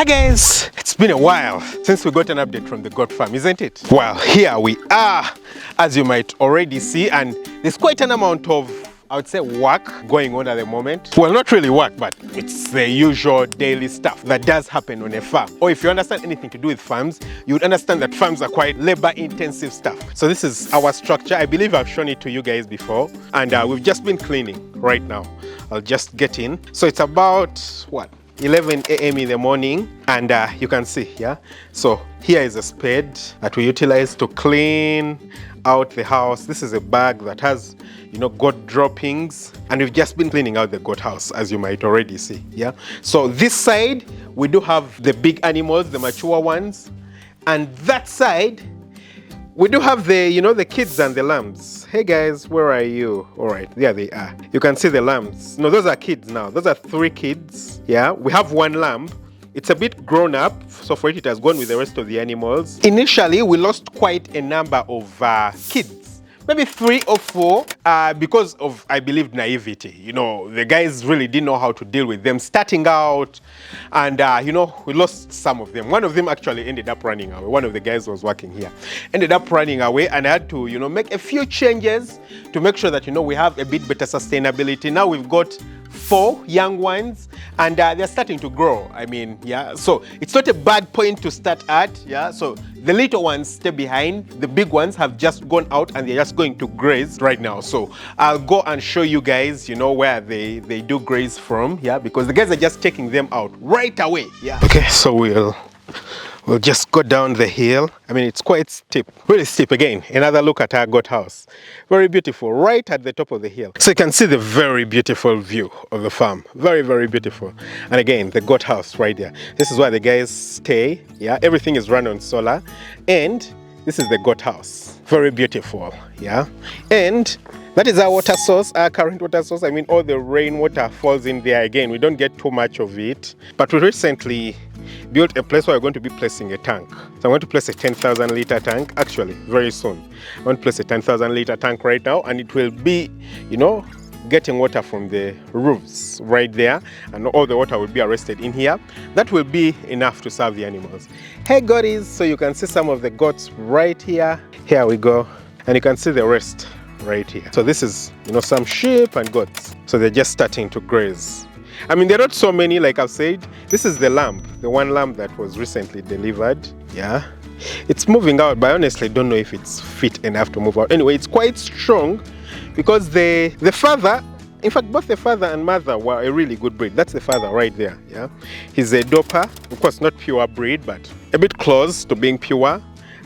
Hi guys, it's been a while since we got an update from the goat farm, isn't it? Well, here we are, as you might already see, and there's quite an amount of, I would say, work going on at the moment. Well, not really work, but it's the usual daily stuff that does happen on a farm. Or if you understand anything to do with farms, you would understand that farms are quite labor-intensive stuff. So this is our structure. I believe I've shown it to you guys before, and we've just been cleaning right now. I'll just get in. So it's about, what? 11 a.m. in the morning, and you can see, yeah, so here is a spade that we utilize to clean out the house. This is a bag that has, you know, goat droppings, and we've just been cleaning out the goat house, as you might already see. Yeah, so this side we do have the big animals, the mature ones, and that side we do have the, you know, the kids and the lambs. Hey guys, where are you? All right, there they are. You can see the lambs. No, those are kids now. Those are 3 kids. Yeah, we have 1 lamb. It's a bit grown up, so for it has gone with the rest of the animals. Initially, we lost quite a number of kids. Maybe 3 or 4 because of, I believe, naivety. You know, the guys really didn't know how to deal with them starting out, and you know, we lost some of them. One of them actually ended up running away. One of the guys was working here ended up running away, and I had to, you know, make a few changes to make sure that, you know, we have a bit better sustainability. Now we've got 4 young ones, and they're starting to grow. I mean, yeah, so it's not a bad point to start at. Yeah, so the little ones stay behind. The big ones have just gone out, and they're just going to graze right now. So I'll go and show you guys, you know, where they do graze from. Yeah, because the guys are just taking them out right away. Yeah, okay, so we'll just go down the hill. I mean, it's quite steep, really steep. Again, another look at our goat house. Very beautiful, right at the top of the hill. So you can see the very beautiful view of the farm. Very, very beautiful. And again, the goat house right there. This is where the guys stay. Yeah, everything is run on solar. And this is the goat house. Very beautiful, yeah. And that is our water source, our current water source. I mean, all the rainwater falls in there. Again, we don't get too much of it. But we recently built a place where we're going to be placing a tank. So I'm going to place a 10,000 litre tank, actually, very soon. I'm going to place a 10,000 litre tank right now, and it will be, you know, getting water from the roofs right there, and all the water will be arrested in here. That will be enough to serve the animals. Hey goaties, so you can see some of the goats right here. Here we go, and you can see the rest right here. So this is, you know, some sheep and goats. So they're just starting to graze. I mean, there are not so many, like I've said. This is the lamb, the 1 lamb that was recently delivered. Yeah, it's moving out, but I honestly don't know if it's fit enough to move out. Anyway, it's quite strong because the father, in fact, both the father and mother were a really good breed. That's the father right there. Yeah, he's a doper, of course, not pure breed, but a bit close to being pure.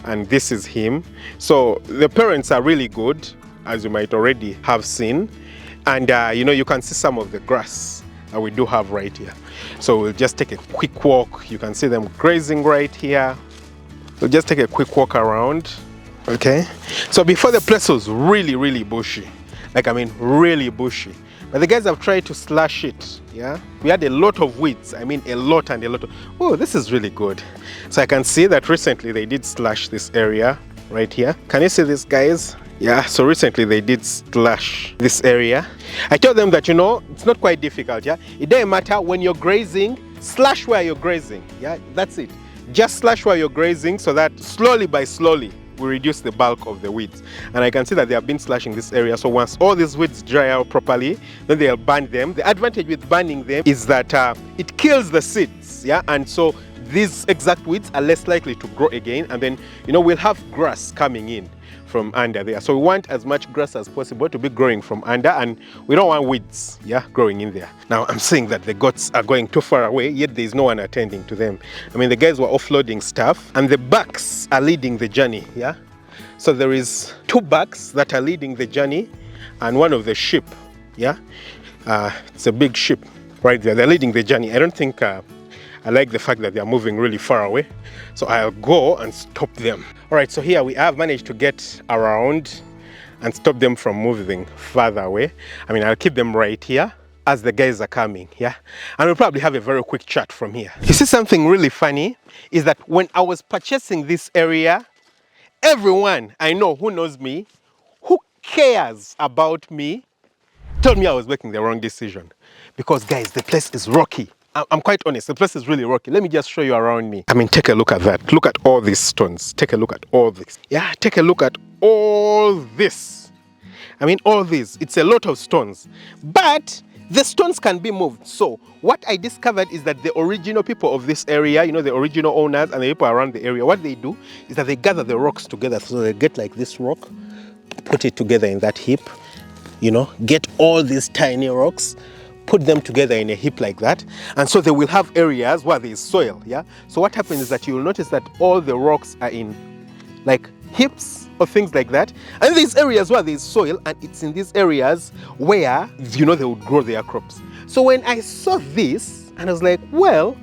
And this is him. So the parents are really good, as you might already have seen. And you know, you can see some of the grass that we do have right here. So we'll just take a quick walk. You can see them grazing right here. We'll just take a quick walk around. Okay, so before, the place was really, really bushy. Like, I mean, really bushy. But the guys have tried to slash it. Yeah, we had a lot of weeds. I mean, a lot and a lot of, oh, this is really good. So I can see that recently they did slash this area right here. Can you see this, guys? Yeah, so recently they did slash this area. I told them that, you know, it's not quite difficult. Yeah, it doesn't matter when you're grazing, slash where you're grazing. Yeah, that's it. Just slash where you're grazing, so that slowly by slowly we reduce the bulk of the weeds. And I can see that they have been slashing this area. So once all these weeds dry out properly, then they'll burn them. The advantage with burning them is that it kills the seeds. Yeah, and so these exact weeds are less likely to grow again. And then, you know, we'll have grass coming in from under there. So we want as much grass as possible to be growing from under, and we don't want weeds, yeah, growing in there. Now I'm seeing that the goats are going too far away, yet there's no one attending to them. I mean, the guys were offloading stuff, and the bucks are leading the journey. Yeah, so there is 2 bucks that are leading the journey, and one of the sheep. Yeah, it's a big sheep right there. They're leading the journey. I don't think I like the fact that they're moving really far away, so I'll go and stop them. All right, so here we have managed to get around and stop them from moving further away. I mean, I'll keep them right here as the guys are coming, yeah? And we'll probably have a very quick chat from here. You see, something really funny is that when I was purchasing this area, everyone I know who knows me, who cares about me, told me I was making the wrong decision. Because guys, the place is rocky. I'm quite honest, the place is really rocky. Let me just show you around me. I mean, take a look at that. Look at all these stones. Take a look at all this. Yeah, take a look at all this. I mean, all this. It's a lot of stones. But the stones can be moved. So what I discovered is that the original people of this area, you know, the original owners and the people around the area, what they do is that they gather the rocks together. So they get like this rock, put it together in that heap, you know, get all these tiny rocks, put them together in a heap like that. And so they will have areas where there is soil, yeah? So what happens is that you will notice that all the rocks are in like heaps or things like that. And there's areas where there's soil, and it's in these areas where, you know, they would grow their crops. So when I saw this, and I was like, well,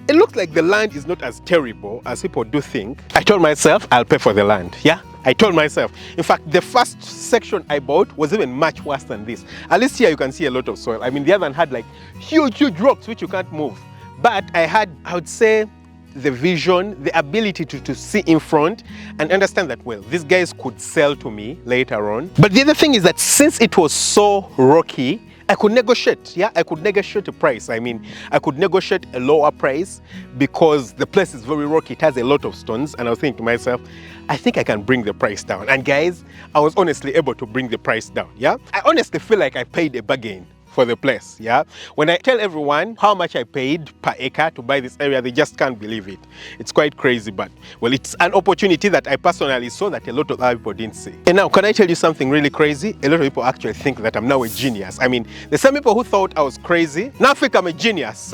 it looks like the land is not as terrible as people do think. I told myself, I'll pay for the land, yeah? I told myself. In fact, the first section I bought was even much worse than this. At least here you can see a lot of soil. I mean, the other one had like huge rocks which you can't move. But I had, I would say, the vision, the ability to see in front and understand that, well, these guys could sell to me later on. But the other thing is that since it was so rocky, I could negotiate, yeah? I could negotiate a price. I mean, I could negotiate a lower price because the place is very rocky. It has a lot of stones. And I was thinking to myself, I think I can bring the price down. And guys, I was honestly able to bring the price down, yeah? I honestly feel like I paid a bargain for the place, yeah? When I tell everyone how much I paid per acre to buy this area, they just can't believe it. It's quite crazy, but well, it's an opportunity that I personally saw that a lot of other people didn't see. And now, can I tell you something really crazy? A lot of people actually think that I'm now a genius. I mean, there's some people who thought I was crazy, now think I'm a genius.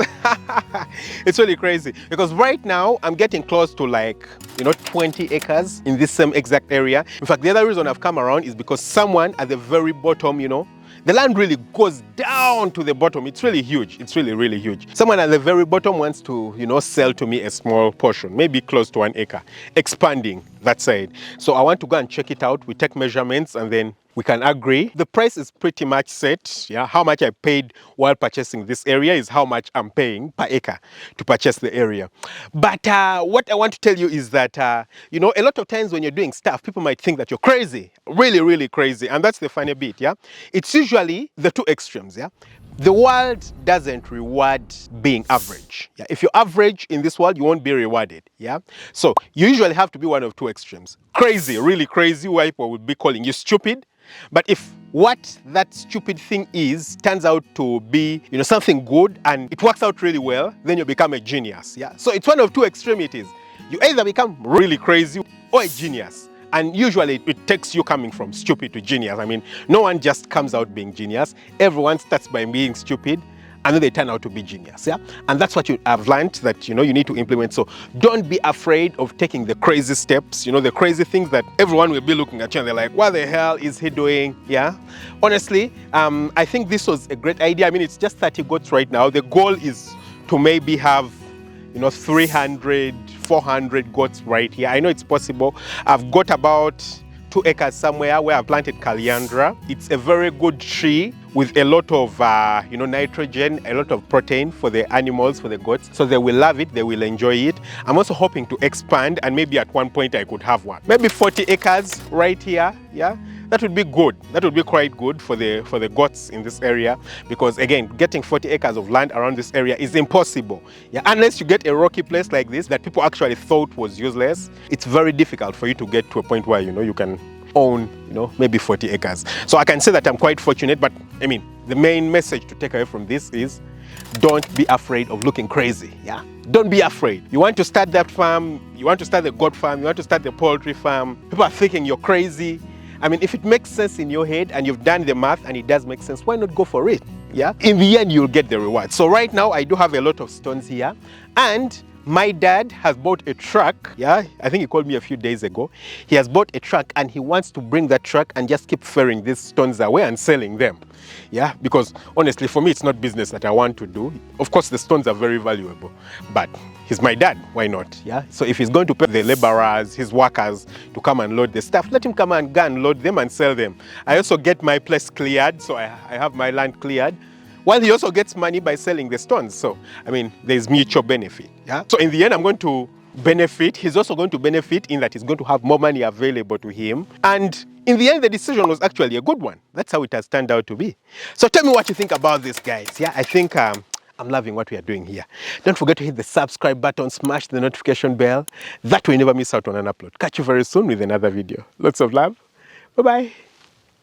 It's really crazy because right now I'm getting close to like, you know, 20 acres in this same exact area. In fact, the other reason I've come around is because someone at the very bottom, you know, the land really goes down to the bottom. It's really huge. It's really, really huge. Someone at the very bottom wants to, you know, sell to me a small portion, maybe close to 1 acre, expanding that side. So I want to go and check it out. We take measurements and then we can agree. The price is pretty much set. Yeah, how much I paid while purchasing this area is how much I'm paying per acre to purchase the area. But what I want to tell you is that, you know, a lot of times when you're doing stuff, people might think that you're crazy, really, really crazy. And that's the funny bit, yeah? It's usually the two extremes, yeah? The world doesn't reward being average. Yeah? If you're average in this world, you won't be rewarded. Yeah? So you usually have to be one of two extremes. Crazy, really crazy, where people will be calling you stupid. But if what that stupid thing is turns out to be, you know, something good and it works out really well, then you become a genius. Yeah? So it's one of two extremities. You either become really crazy or a genius. And usually it takes you coming from stupid to genius. I mean, no one just comes out being genius. Everyone starts by being stupid and then they turn out to be genius, yeah? And that's what I've learned that, you know, you need to implement. So don't be afraid of taking the crazy steps, you know, the crazy things that everyone will be looking at you and they're like, what the hell is he doing, yeah? Honestly, I think this was a great idea. I mean, it's just 30 goats right now. The goal is to maybe have, you know, 300, 400 goats right here. I know it's possible. I've got about 2 acres somewhere where I've planted Caliandra. It's a very good tree with a lot of, you know, nitrogen, a lot of protein for the animals, for the goats. So they will love it, they will enjoy it. I'm also hoping to expand and maybe at one point I could have one. Maybe 40 acres right here, yeah? That would be good. That would be quite good for the goats in this area because, again, getting 40 acres of land around this area is impossible. Yeah, unless you get a rocky place like this that people actually thought was useless, it's very difficult for you to get to a point where, you know, you can own, you know, maybe 40 acres. So I can say that I'm quite fortunate, but I mean, the main message to take away from this is don't be afraid of looking crazy. Yeah, don't be afraid. You want to start that farm, you want to start the goat farm, you want to start the poultry farm. People are thinking you're crazy. I mean, if it makes sense in your head and you've done the math and it does make sense, why not go for it? Yeah, in the end, you'll get the reward. So right now, I do have a lot of stones here, and my dad has bought a truck. Yeah, I think he called me a few days ago. He has bought a truck and he wants to bring that truck and just keep ferrying these stones away and selling them. Yeah, because honestly, for me, it's not business that I want to do. Of course, the stones are very valuable, but he's my dad, why not? Yeah. So if he's going to pay the laborers, his workers to come and load the stuff, let him come and go and load them and sell them. I also get my place cleared, so I have my land cleared. While he also gets money by selling the stones. So, I mean, there's mutual benefit. Yeah. So in the end, I'm going to benefit. He's also going to benefit in that he's going to have more money available to him. And in the end, the decision was actually a good one. That's how it has turned out to be. So tell me what you think about this, guys. Yeah, I think I'm loving what we are doing here. Don't forget to hit the subscribe button, smash the notification bell. That way you never miss out on an upload. Catch you very soon with another video. Lots of love. Bye-bye.